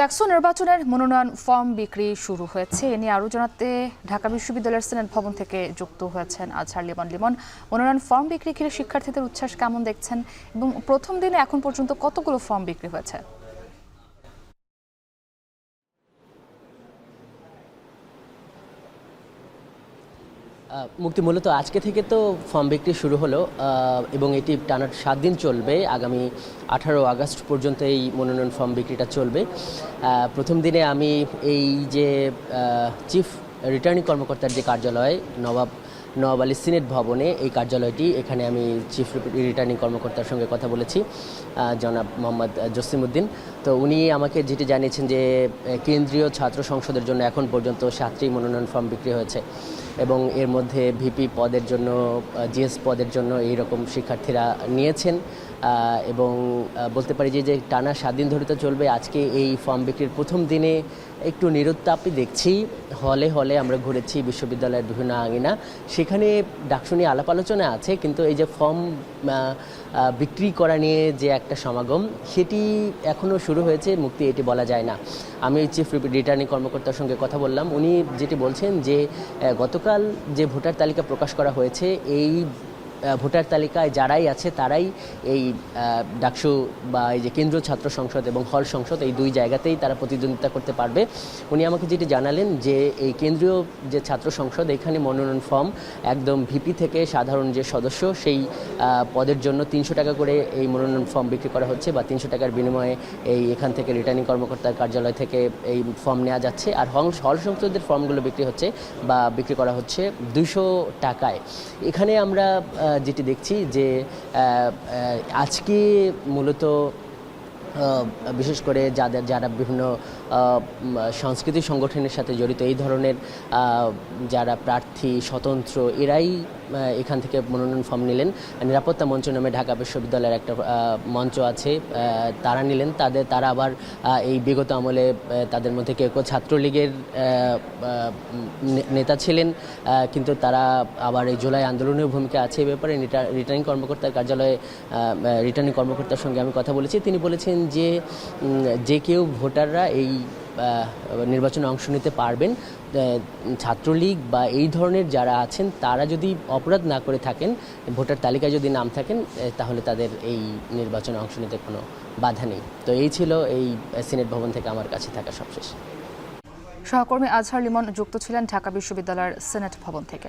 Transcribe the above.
ডাকসু নির্বাচনের মনোনয়ন ফর্ম বিক্রি শুরু হয়েছে। এ নিয়ে আরও জানাতে ঢাকা বিশ্ববিদ্যালয়ের সিনেট ভবন থেকে যুক্ত হয়েছেন আজহার লিমন। লিমন, মনোনয়ন ফর্ম বিক্রি ঘিরে শিক্ষার্থীদের উচ্ছ্বাস কেমন দেখছেন এবং প্রথম দিনে এখন পর্যন্ত কতগুলো ফর্ম বিক্রি হয়েছে? মুক্তি মূলত আজকে থেকে তো ফর্ম বিক্রি শুরু হলো এবং এটি টানা 7 দিন চলবে। আগামী 18 আগস্ট পর্যন্ত এই মনোনয়ন ফর্ম বিক্রিটা চলবে। প্রথম দিনে আমি এই যে চিফ রিটার্নিং কর্মকর্তার যে কার্যালয় নবাব আলী সিনেট ভবনে, এই কার্যালয়টি, এখানে আমি চিফ রিটার্নিং কর্মকর্তার সঙ্গে কথা বলেছি, জনাব মোহাম্মদ জসিমউদ্দিন। তো উনি আমাকে যেটি জানিয়েছেন যে কেন্দ্রীয় ছাত্র সংসদের জন্য এখন পর্যন্ত 7টি মনোনয়ন ফর্ম বিক্রি হয়েছে এবং এর মধ্যে ভিপি পদের জন্য, জিএস পদের জন্য এইরকম শিক্ষার্থীরা নিয়েছেন। এবং বলতে পারি যে টানা 7 দিন ধরে তো চলবে। আজকে এই ফর্ম বিক্রির প্রথম দিনে একটু নিরুত্তাপই দেখছি। হলে হলে আমরা ঘুরেছি, বিশ্ববিদ্যালয়ের বিভিন্ন আঙিনা, সেখানে ডাকসু নিয়ে আলাপ আলোচনা আছে, কিন্তু এই যে ফর্ম বিক্রি করা নিয়ে যে একটা সমাগম, সেটি এখনও শুরু হয়েছে মুক্তি, এটি বলা যায় না। আমি চিফ রিটার্নিং কর্মকর্তার সঙ্গে কথা বললাম। উনি যেটি বলছেন যে গতকাল যে ভোটার তালিকা প্রকাশ করা হয়েছে, এই ভোটার তালিকায় যারাই আছে তারাই এই ডাকসু বা এই যে কেন্দ্রীয় ছাত্র সংসদ এবং হল সংসদ, এই দুই জায়গাতেই তারা প্রতিদ্বন্দ্বিতা করতে পারবে। উনি আমাকে যেটি জানালেন যে এই কেন্দ্রীয় যে ছাত্র সংসদ, এখানে মনোনয়ন ফর্ম একদম ভিপি থেকে সাধারণ যে সদস্য, সেই পদের জন্য 300 টাকা করে এই মনোনয়ন ফর্ম বিক্রি করা হচ্ছে, বা 300 টাকার বিনিময়ে এখান থেকে রিটার্নিং কর্মকর্তার কার্যালয় থেকে এই ফর্ম নেওয়া যাচ্ছে। আর হল সংসদের ফর্মগুলো বিক্রি হচ্ছে বা বিক্রি করা হচ্ছে 200 টাকায়। এখানে আমরা যেটি দেখছি যে আজকে মূলত বিশেষ করে যারা বিভিন্ন সাংস্কৃতিক সংগঠনের সাথে জড়িত, এই ধরনের যারা প্রার্থী, স্বতন্ত্র, এরাই এখান থেকে মনোনয়ন ফর্ম নিলেন। নিরাপত্তা মঞ্চ নামে ঢাকা বিশ্ববিদ্যালয়ের একটা মঞ্চ আছে, তারা নিলেন। তারা আবার এই বিগত আমলে তাদের মধ্যে কেউ কেউ ছাত্রলীগের নেতা ছিলেন, কিন্তু তারা আবার এই জুলাই আন্দোলনের ভূমিকা আছে। এ ব্যাপারে রিটার্নিং কর্মকর্তার কার্যালয়ে রিটার্নিং কর্মকর্তার সঙ্গে আমি কথা বলেছি। তিনি বলেছেন যে কেউ ভোটাররা এই নির্বাচনে অংশ নিতে পারবেন। ছাত্রলীগ বা এই ধরনের যারা আছেন, তারা যদি অপরাধ না করে থাকেন, ভোটার তালিকায় যদি নাম থাকেন, তাহলে তাদের এই নির্বাচনে অংশ নিতে কোনো বাধা নেই। তো এই ছিল এই সিনেট ভবন থেকে আমার কাছে থাকা সবশেষ। সহকর্মী আজহার লিমন যুক্ত ছিলেন ঢাকা বিশ্ববিদ্যালয়ের সিনেট ভবন থেকে।